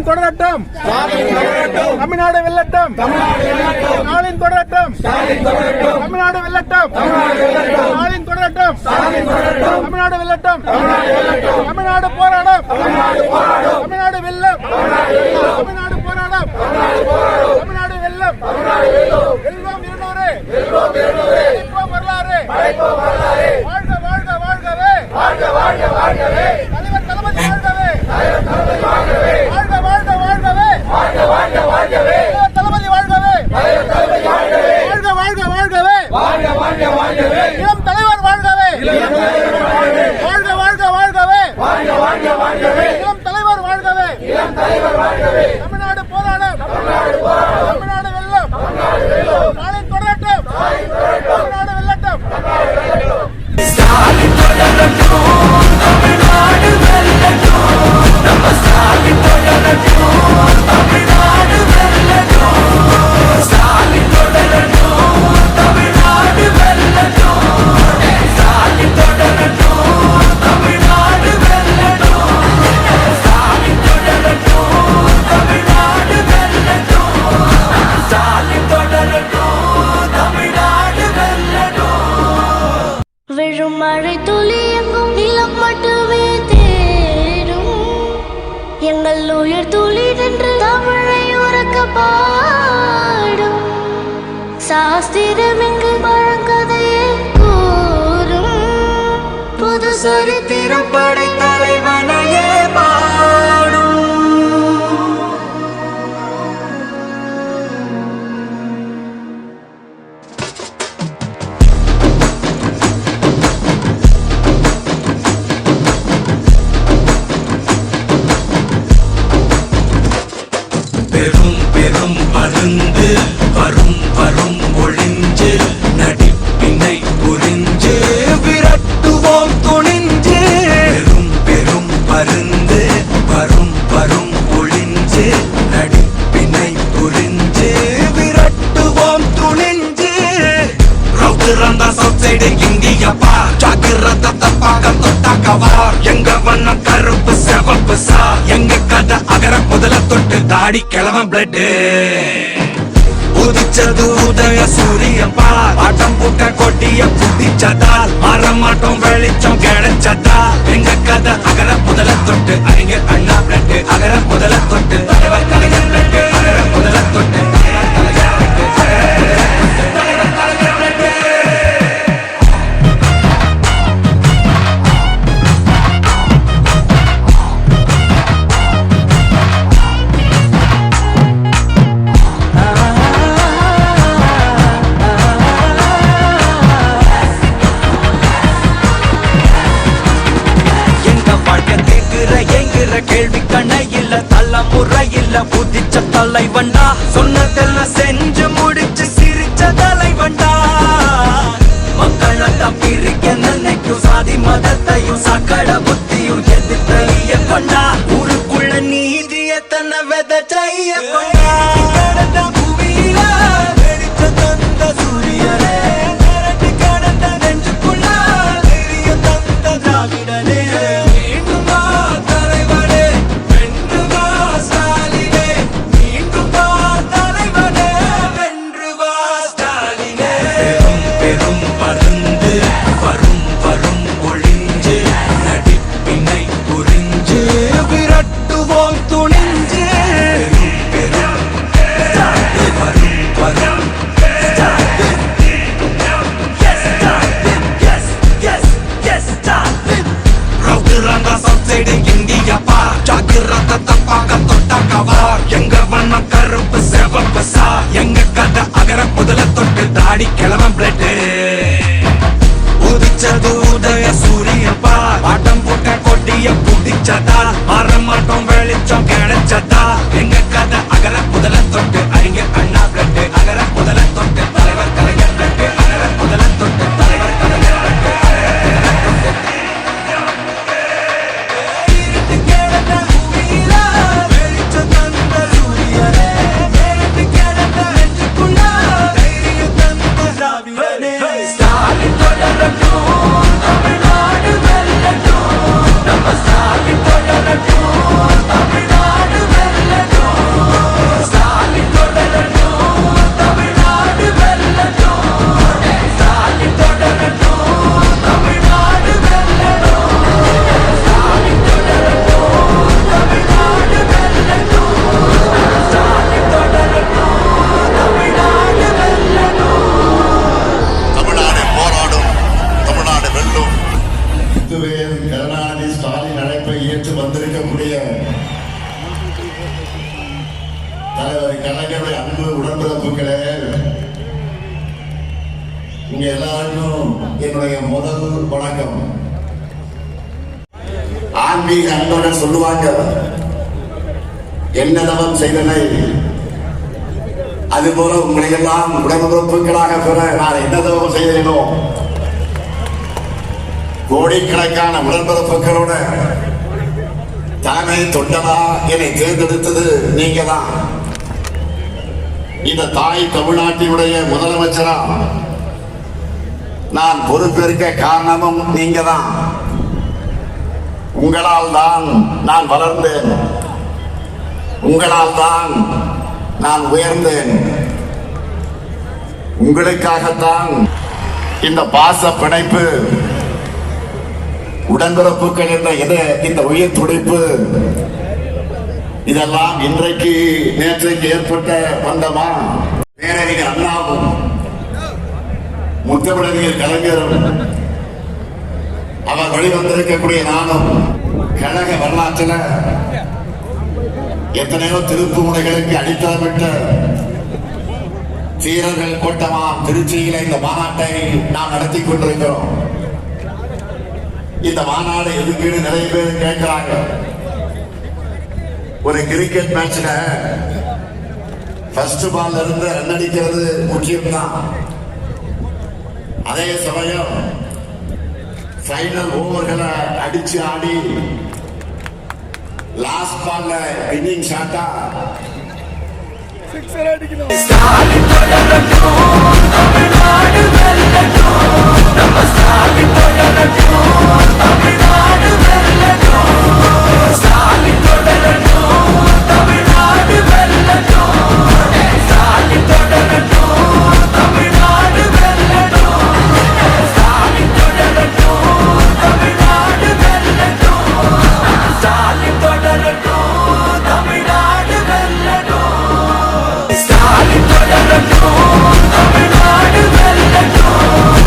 ஸ்டாலின் தொடரட்டும், தமிழ்நாடு வெல்லட்டும், ஸ்டாலின் தொடரட்டும், தமிழ்நாடு வெல்லட்டும், ஸ்டாலின் தொடரட்டும், தமிழ்நாடு வெல்லட்டும், தமிழ்நாடு போராடும், தமிழ்நாடு வெல்லும், தமிழ்நாடு போராடும், தமிழ்நாடு வெல்லும், வெல்வம் 200 இப்போ வரலாறு, வாழ்க வாழ்க வாழ்கவே, தலைவர் தளபதி வாழ்கவே, வாழ்க வாழ்க வாழ்கவே, தளபதி வாழ்கவே, வாழ்க வாழ்க வாழ்கவே, இளம் தலைவர் வாழ்கவே, வாழ்க வாழ்க வாழ்கவே, இளம் தலைவர் வாழ்கவே, தமிழ்நாடு போராடும், தமிழ்நாடு வெல்லும், ஸ்டாலின் தொடரட்டும், தமிழ்நாடு வெல்லட்டும், ஸ்டாலின் தொடரட்டும், தமிழ்நாடு வெல்லட்டும், நம்ம ஸ்டாலின் தொடரட்டும், தமிழ்நாடு வெல்லட்டும், ஸ்டாலின் தொடரட்டும், தமிழ்நாடு வெல்லட்டும், ஸ்டாலின் தொடரட்டும், தமிழ்நாடு வெல்லட்டும், ஸ்டாலின் தொடரட்டும், தமிழ்நாடு வெல்லட்டும், ஸ்டாலின் தொடரட்டும், தமிழ்நாடு வெல்லட்டும். விழும் மழை துளி எங்கும் நிலம் மட்டுமே தேரும், எங்கள் உயிர் துளி நின்று தமிழை உறக்க பாடும், சாஸ்திரம் எங்கு பழங்கதையே கூறும், புது சரித்திரம் படை தலைவனையே பாடும். பெரும் பெரும் மருந்து வரும் வரும் ஒளிஞ்சு நடிப்பினை புரிஞ்சு விரட்டுவோம் துணிஞ்சு. பெரும் பெரும் மருந்து வரும் வரும் ஒளிஞ்சு நடிப்பினை புரிஞ்சு விரட்டுவோம் துணிஞ்சு. ரவுத்துறந்த சவுசைடு இந்தியப்பா ஜாக்கிரத தப்பாக தொட்டாக்கவா. எங்க வண்ணம் கருப்பு செவப்பு சா, எங்க கதை அகர முதல தொட்டு தாடி கிழவன் பிளட். உதிச்சது உதய சூரியன் பார், ஆட்டம் பூட்ட கொட்டிய புதிச்சதால் மாறமாட்டோம் வெளிச்சம் கிடைச்சதால். எங்க கதை அகர முதல தொட்டு அறிஞர் அண்ணா பிளட். அகர முதல தொட்டு தலைவர் கலைஞர் பிளட். அகர முதல தொட்டு தலைவர் கலைஞர் பிளட். தலைவர் கலைஞர் பிளட். கேள்வி கண்ண இல்ல தலைமுறை இல்ல புதிச்ச தலைவண்டா. சொன்னதெல்லாம் செஞ்சு முடிச்சு சிரிச்ச தலைவண்டா. மக்கள் பிரிக்க நினைக்கும் சாதி மதத்தையும் சக்கட புத்தியும் எதிர்த்தைய கொண்டா. ஊருக்குள்ள நீதிய தன்னை விதைச்சைய கொண்டா. பூமியில வெடிச்ச தந்த சூரியனே, மிரட்டி கடந்த நெஞ்சுக்குள்ள தெரிய தந்த திராவிடனே. எங்க வண்ணம் கருப்பு செவப்பு சா, எங்க கதை அகர முதல தொட்டு தாடி கிழவன் பிளட். உதிச்சது உதய சூரியன் பார், ஆட்டம் போட்ட கொட்டிய புதிச்சதால் மாறமாட்டோம் வெளிச்சம் கிடைச்சதா. எங்க கதை அகர முதல தொட்டு அறிஞர் அண்ணா பிளட். அகர முதல தொட்டு தலைவர் கலைஞர் பிளட். அகர முதல தொட்டு தலைவர் கலைஞர் பிளட். ஸ்டாலின் தொடரட்டும், தமிழ்நாடு வெல்லட்டும், நம்ம ஸ்டாலின் தொடரட்டும். இங்க எல்லாருக்கும் என்னுடைய முதல் வணக்கம். ஆன்மீக அன்பர்கள் சொல்லுவாங்க, என்ன தவம் செய்தனை அதுபோல உங்களை எல்லாம் உடனுறுப்புகளாக பெற நான் என்ன தவம் செய்தேனோ, கோடிக்கணக்கான உடன்பிறப்புகளோட தலைமை தொண்டனா என்னை தேர்ந்தெடுத்தது நீங்க தான். இந்த தாய் தமிழ்நாட்டினுடைய முதலமைச்சரா நான் பொறுப்பேற்க காரணமும் நீங்க தான். உங்களால் தான் நான் வளர்ந்தேன், உங்களால் தான் நான் உயர்ந்தேன், உங்களுக்காகத்தான் இந்த பாச பிணைப்பு, உடன்பிறப்புகள் என்ற இந்த உயிர் துடிப்பு, இதெல்லாம் இன்றைக்கு நேற்றைக்கு ஏற்பட்ட வந்தமா? பேரறிஞர் அண்ணாவும் முத்தமிழறிஞர் கலைஞரும் அவர் வழிவந்திருக்கக்கூடிய நானும் கழக வரலாற்றில் எத்தனையோ திருப்பு முனைகளுக்கு அடித்தளமிட்ட வீரர்கள் கூட்டமாம் திருச்சியில இந்த மாநாட்டை நாம் நடத்தி கொண்டிருக்கிறோம். இந்த மாநாடு எதுக்குன்னு நிறைய பேர் கேட்கிறாங்க. ஒரு கிரிக்கெட் மேட்ச்ல ஃபர்ஸ்ட் பால்ல இருந்து ரன் அடிக்கிறது முக்கியம்தான். அதே சமயம் ஃபைனல் ஓவர்களை அடிச்சு ஆடி லாஸ்ட் பால்ல வின்னிங் ஷாட்டா சிக்ஸர் அடிக்கணும். Start